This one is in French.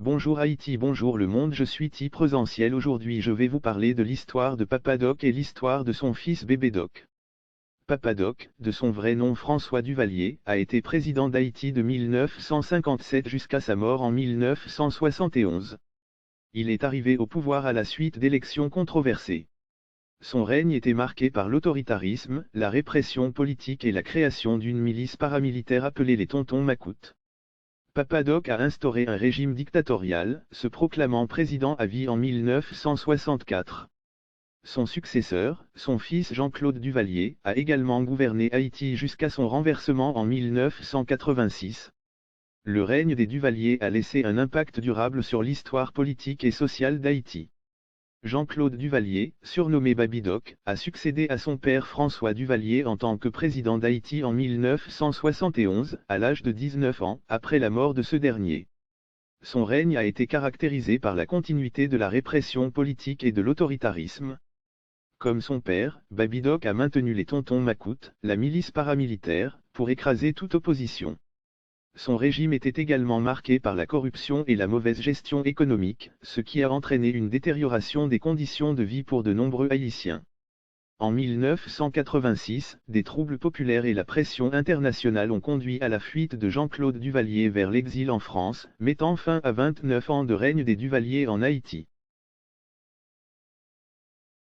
Bonjour Haïti, bonjour le monde, je suis Ti Présentiel. Aujourd'hui je vais vous parler de l'histoire de Papa Doc et l'histoire de son fils Bébé Doc. Papa Doc, de son vrai nom François Duvalier, a été président d'Haïti de 1957 jusqu'à sa mort en 1971. Il est arrivé au pouvoir à la suite d'élections controversées. Son règne était marqué par l'autoritarisme, la répression politique et la création d'une milice paramilitaire appelée les Tontons Macoutes. Papa Doc a instauré un régime dictatorial, se proclamant président à vie en 1964. Son successeur, son fils Jean-Claude Duvalier, a également gouverné Haïti jusqu'à son renversement en 1986. Le règne des Duvalier a laissé un impact durable sur l'histoire politique et sociale d'Haïti. Jean-Claude Duvalier, surnommé Baby Doc, a succédé à son père François Duvalier en tant que président d'Haïti en 1971, à l'âge de 19 ans, après la mort de ce dernier. Son règne a été caractérisé par la continuité de la répression politique et de l'autoritarisme. Comme son père, Baby Doc a maintenu les Tontons Macoutes, la milice paramilitaire, pour écraser toute opposition. Son régime était également marqué par la corruption et la mauvaise gestion économique, ce qui a entraîné une détérioration des conditions de vie pour de nombreux Haïtiens. En 1986, des troubles populaires et la pression internationale ont conduit à la fuite de Jean-Claude Duvalier vers l'exil en France, mettant fin à 29 ans de règne des Duvalier en Haïti.